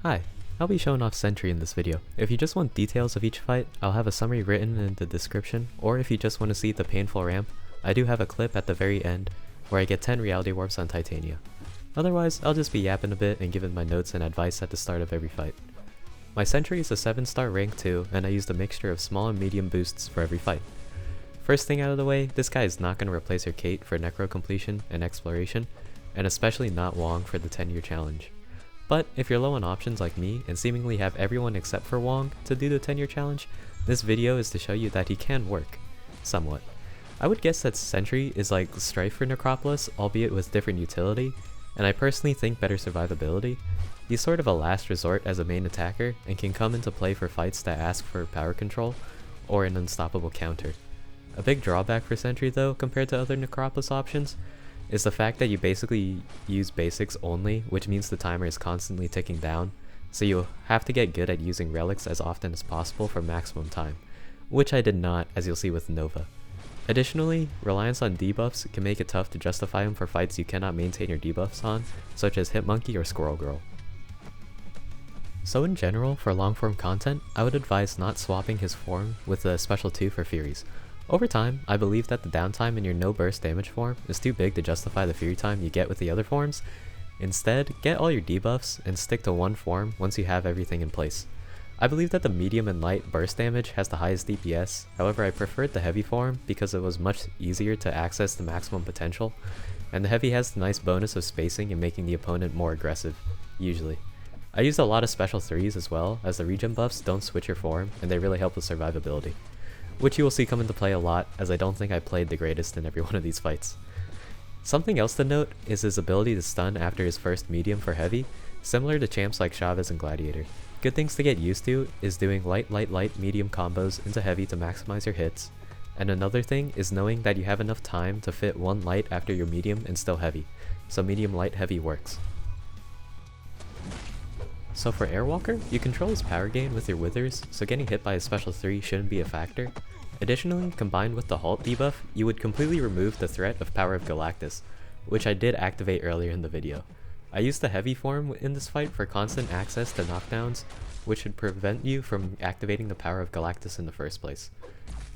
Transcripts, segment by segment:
Hi, I'll be showing off Sentry in this video. If you just want details of each fight, I'll have a summary written in the description, or if you just want to see the painful ramp, I do have a clip at the very end where I get 10 reality warps on Titania. Otherwise, I'll just be yapping a bit and giving my notes and advice at the start of every fight. My Sentry is a 7-star rank 2, and I used a mixture of small and medium boosts for every fight. First thing out of the way, this guy is not going to replace your Kate for Necro completion and exploration, and especially not Wong for the 10-year challenge. But if you're low on options like me and seemingly have everyone except for Wong to do the 10-year challenge, this video is to show you that he can work. Somewhat. I would guess that Sentry is like Strife for Necropolis, albeit with different utility, and I personally think better survivability. He's sort of a last resort as a main attacker and can come into play for fights that ask for power control or an unstoppable counter. A big drawback for Sentry though, compared to other Necropolis options, is the fact that you basically use basics only, which means the timer is constantly ticking down, so you'll have to get good at using relics as often as possible for maximum time, which I did not, as you'll see with Nova. Additionally, reliance on debuffs can make it tough to justify them for fights you cannot maintain your debuffs on, such as Hitmonkey or Squirrel Girl. So in general, for long-form content, I would advise not swapping his form with the special 2 for furies. Over time, I believe that the downtime in your no burst damage form is too big to justify the fury time you get with the other forms. Instead, get all your debuffs and stick to one form once you have everything in place. I believe that the medium and light burst damage has the highest DPS, however I preferred the heavy form because it was much easier to access the maximum potential, and the heavy has the nice bonus of spacing and making the opponent more aggressive, usually. I used a lot of special 3s as well, as the regen buffs don't switch your form and they really help with survivability, which you will see come into play a lot, as I don't think I played the greatest in every one of these fights. Something else to note is his ability to stun after his first medium for heavy, similar to champs like Chavez and Gladiator. Good things to get used to is doing light medium combos into heavy to maximize your hits, and another thing is knowing that you have enough time to fit one light after your medium and still heavy, so medium light heavy works. So for Airwalker, you control his power gain with your withers, so getting hit by his special 3 shouldn't be a factor. Additionally, combined with the Halt debuff, you would completely remove the threat of Power of Galactus, which I did activate earlier in the video. I used the heavy form in this fight for constant access to knockdowns, which should prevent you from activating the Power of Galactus in the first place.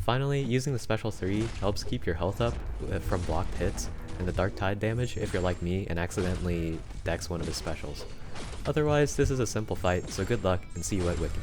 Finally, using the special 3 helps keep your health up from blocked hits, and the Dark Tide damage if you're like me and accidentally dex one of his specials. Otherwise, this is a simple fight, so good luck and see you at Wiccan.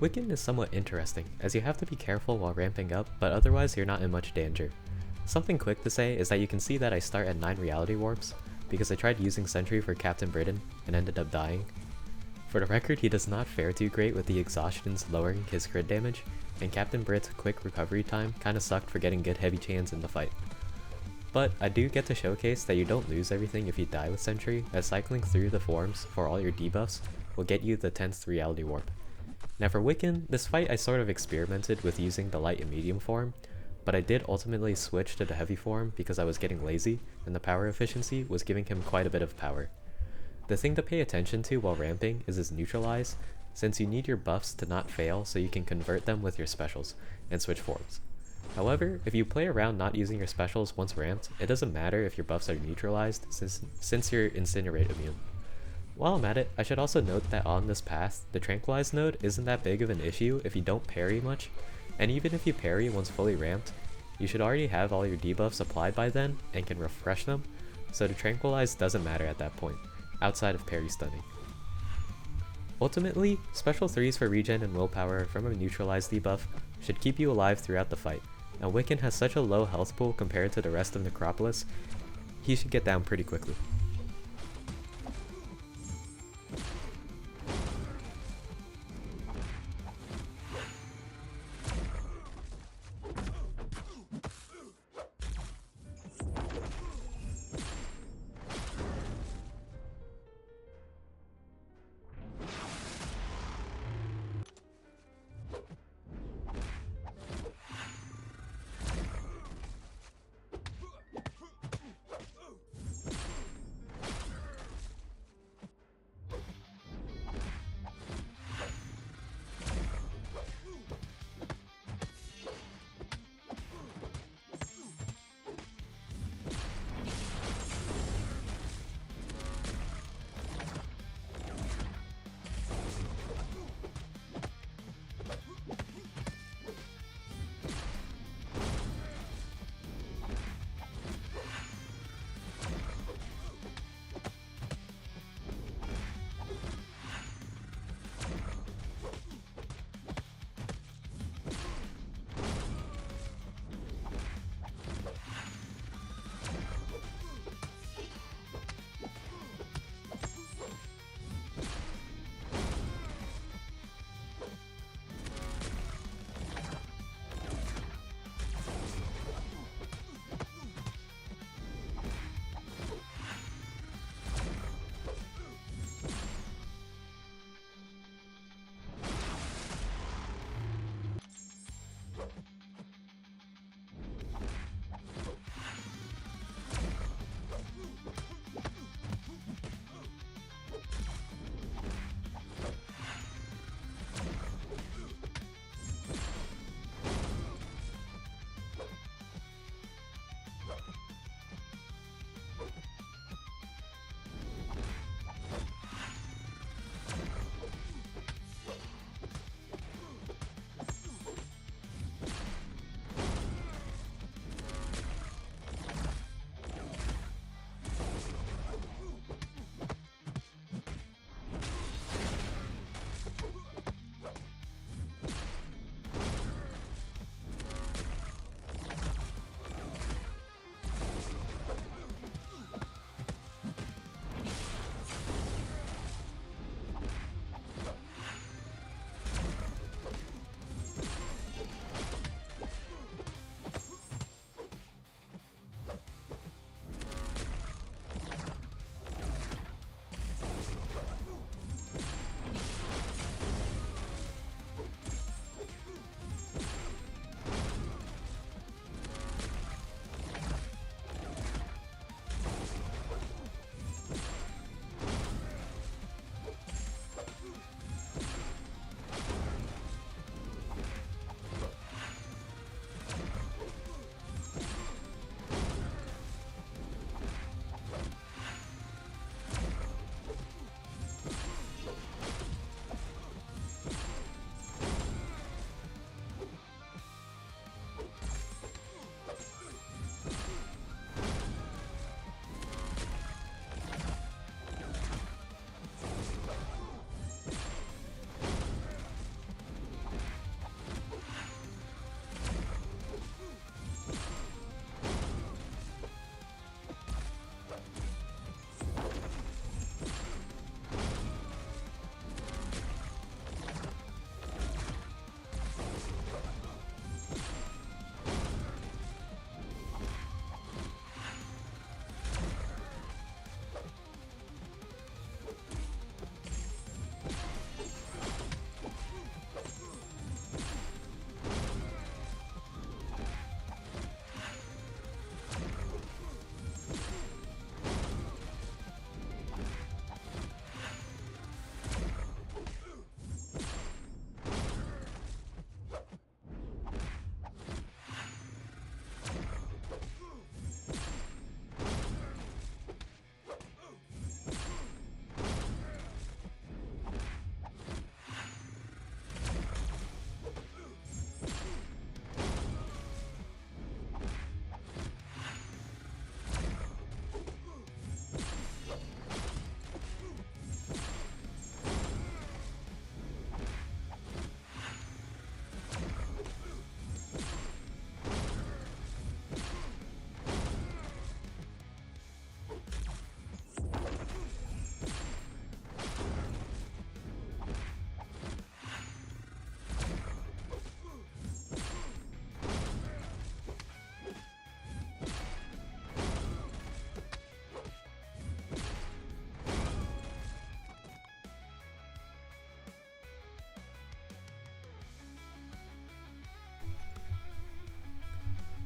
Wiccan is somewhat interesting, as you have to be careful while ramping up, but otherwise you're not in much danger. Something quick to say is that you can see that I start at 9 reality warps, because I tried using Sentry for Captain Britain and ended up dying. For the record, he does not fare too great with the exhaustions lowering his crit damage, and Captain Brit's quick recovery time kinda sucked for getting good heavy chains in the fight. But I do get to showcase that you don't lose everything if you die with Sentry, as cycling through the forms for all your debuffs will get you the 10th reality warp. Now for Wiccan, this fight I sort of experimented with using the light and medium form, but I did ultimately switch to the heavy form because I was getting lazy, and the power efficiency was giving him quite a bit of power. The thing to pay attention to while ramping is his neutralize, since you need your buffs to not fail so you can convert them with your specials, and switch forms. However, if you play around not using your specials once ramped, it doesn't matter if your buffs are neutralized since you're Incinerate immune. While I'm at it, I should also note that on this path, the Tranquilize node isn't that big of an issue if you don't parry much, and even if you parry once fully ramped, you should already have all your debuffs applied by then and can refresh them, so the Tranquilize doesn't matter at that point, outside of parry stunning. Ultimately, special 3s for regen and willpower from a neutralized debuff should keep you alive throughout the fight, and Wiccan has such a low health pool compared to the rest of Necropolis, he should get down pretty quickly.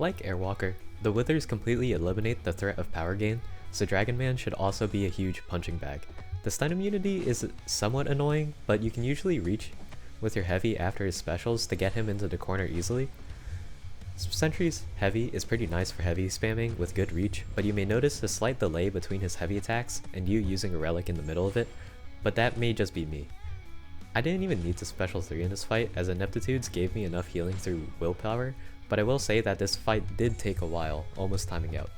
Like Airwalker, the Withers completely eliminate the threat of power gain, so Dragon Man should also be a huge punching bag. The stun immunity is somewhat annoying, but you can usually reach with your heavy after his specials to get him into the corner easily. Sentry's heavy is pretty nice for heavy spamming with good reach, but you may notice a slight delay between his heavy attacks and you using a relic in the middle of it, but that may just be me. I didn't even need to special 3 in this fight, as Ineptitudes gave me enough healing through willpower, but I will say that this fight did take a while, almost timing out.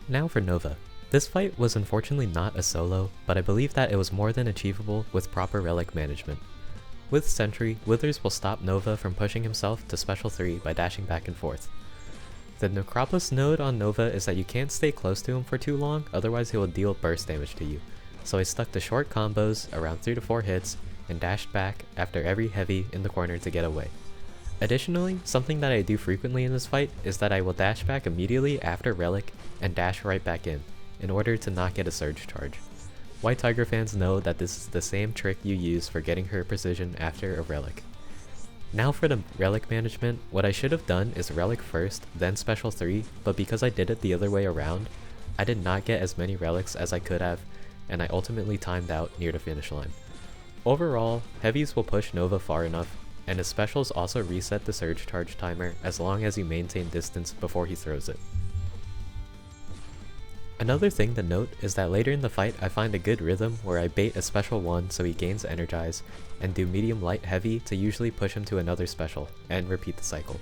Now for Nova. This fight was unfortunately not a solo, but I believe that it was more than achievable with proper relic management. With Sentry, Withers will stop Nova from pushing himself to special 3 by dashing back and forth. The Necropolis node on Nova is that you can't stay close to him for too long, otherwise he will deal burst damage to you. So I stuck to short combos, around 3 to 4 hits, and dashed back after every heavy in the corner to get away. Additionally, something that I do frequently in this fight is that I will dash back immediately after relic and dash right back in order to not get a surge charge. White Tiger fans know that this is the same trick you use for getting her precision after a relic. Now for the relic management, what I should have done is relic first, then special 3, but because I did it the other way around, I did not get as many relics as I could have, and I ultimately timed out near the finish line. Overall, heavies will push Nova far enough, and his specials also reset the surge charge timer as long as you maintain distance before he throws it. Another thing to note is that later in the fight I find a good rhythm where I bait a special 1 so he gains energize, and do medium light heavy to usually push him to another special, and repeat the cycle.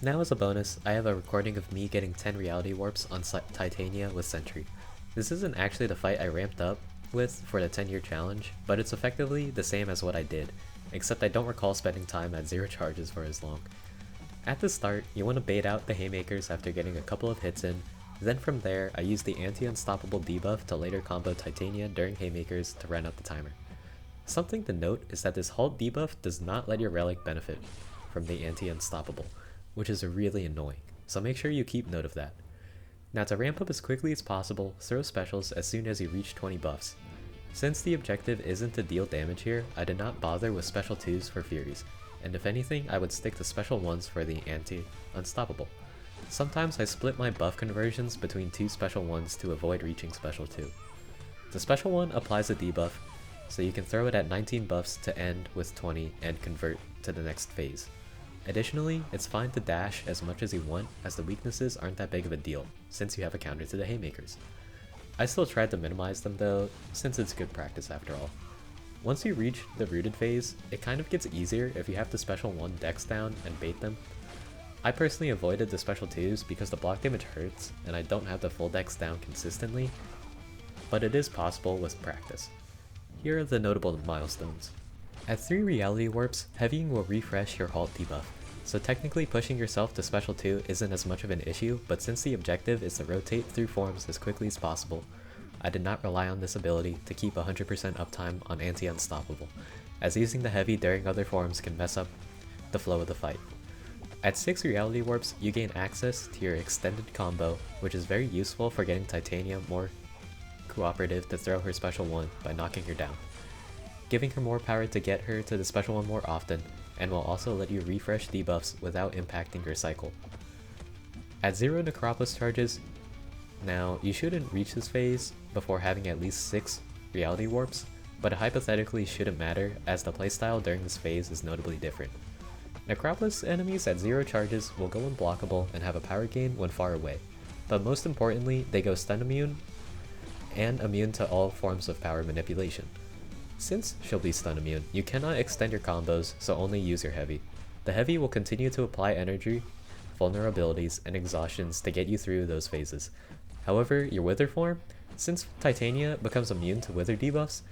Now as a bonus, I have a recording of me getting 10 reality warps on Titania with Sentry. This isn't actually the fight I ramped up with for the 10-year challenge, but it's effectively the same as what I did, except I don't recall spending time at 0 charges for as long. At the start, you want to bait out the haymakers after getting a couple of hits in, then from there I use the anti-unstoppable debuff to later combo Titania during haymakers to run out the timer. Something to note is that this Halt debuff does not let your relic benefit from the anti-unstoppable, which is really annoying, so make sure you keep note of that. Now to ramp up as quickly as possible, throw specials as soon as you reach 20 buffs. Since the objective isn't to deal damage here, I did not bother with special 2s for furies, and if anything I would stick to special 1s for the anti-unstoppable. Sometimes I split my buff conversions between 2 special 1s to avoid reaching special 2. The special 1 applies a debuff, so you can throw it at 19 buffs to end with 20 and convert to the next phase. Additionally, it's fine to dash as much as you want, as the weaknesses aren't that big of a deal, since you have a counter to the haymakers. I still tried to minimize them though, since it's good practice after all. Once you reach the rooted phase, it kind of gets easier if you have the special 1 dex down and bait them. I personally avoided the special 2s because the block damage hurts and I don't have the full dex down consistently, but it is possible with practice. Here are the notable milestones. At 3 reality warps, heavying will refresh your Halt debuff, so technically pushing yourself to special 2 isn't as much of an issue, but since the objective is to rotate through forms as quickly as possible, I did not rely on this ability to keep 100% uptime on anti-unstoppable, as using the heavy during other forms can mess up the flow of the fight. At 6 reality warps, you gain access to your extended combo, which is very useful for getting Titania more cooperative to throw her special 1 by knocking her down, giving her more power to get her to the special 1 more often, and will also let you refresh debuffs without impacting your cycle. At 0 Necropolis charges, now you shouldn't reach this phase before having at least 6 reality warps, but it hypothetically shouldn't matter as the playstyle during this phase is notably different. Necropolis enemies at 0 charges will go unblockable and have a power gain when far away, but most importantly they go stun immune and immune to all forms of power manipulation. Since she'll be stun immune, you cannot extend your combos, so only use your heavy. The heavy will continue to apply energy, vulnerabilities, and exhaustions to get you through those phases. However, your wither form, since Titania becomes immune to wither debuffs,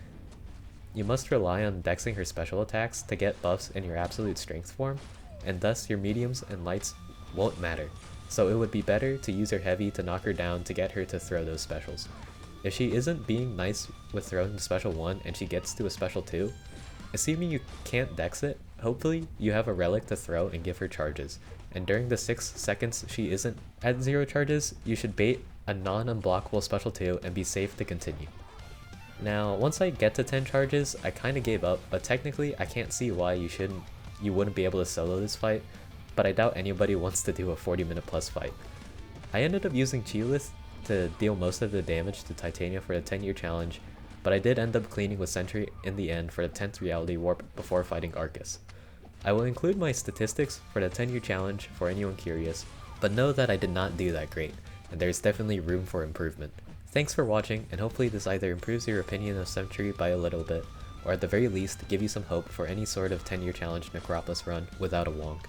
you must rely on dexing her special attacks to get buffs in your absolute strength form, and thus your mediums and lights won't matter, so it would be better to use your heavy to knock her down to get her to throw those specials. If she isn't being nice with throwing the special 1 and she gets to a special 2, assuming you can't dex it, hopefully you have a relic to throw and give her charges, and during the 6 seconds she isn't at 0 charges, you should bait a non-unblockable special 2 and be safe to continue. Now, once I get to 10 charges, I kinda gave up, but technically I can't see why you wouldn't be able to solo this fight, but I doubt anybody wants to do a 40-minute plus fight. I ended up using Cheelith to deal most of the damage to Titania for the 10-year challenge, but I did end up cleaning with Sentry in the end for the 10th reality warp before fighting Arcus. I will include my statistics for the 10-year challenge for anyone curious, but know that I did not do that great, and there is definitely room for improvement. Thanks for watching, and hopefully this either improves your opinion of Sentry by a little bit, or at the very least give you some hope for any sort of 10-year challenge Necropolis run without a wonk.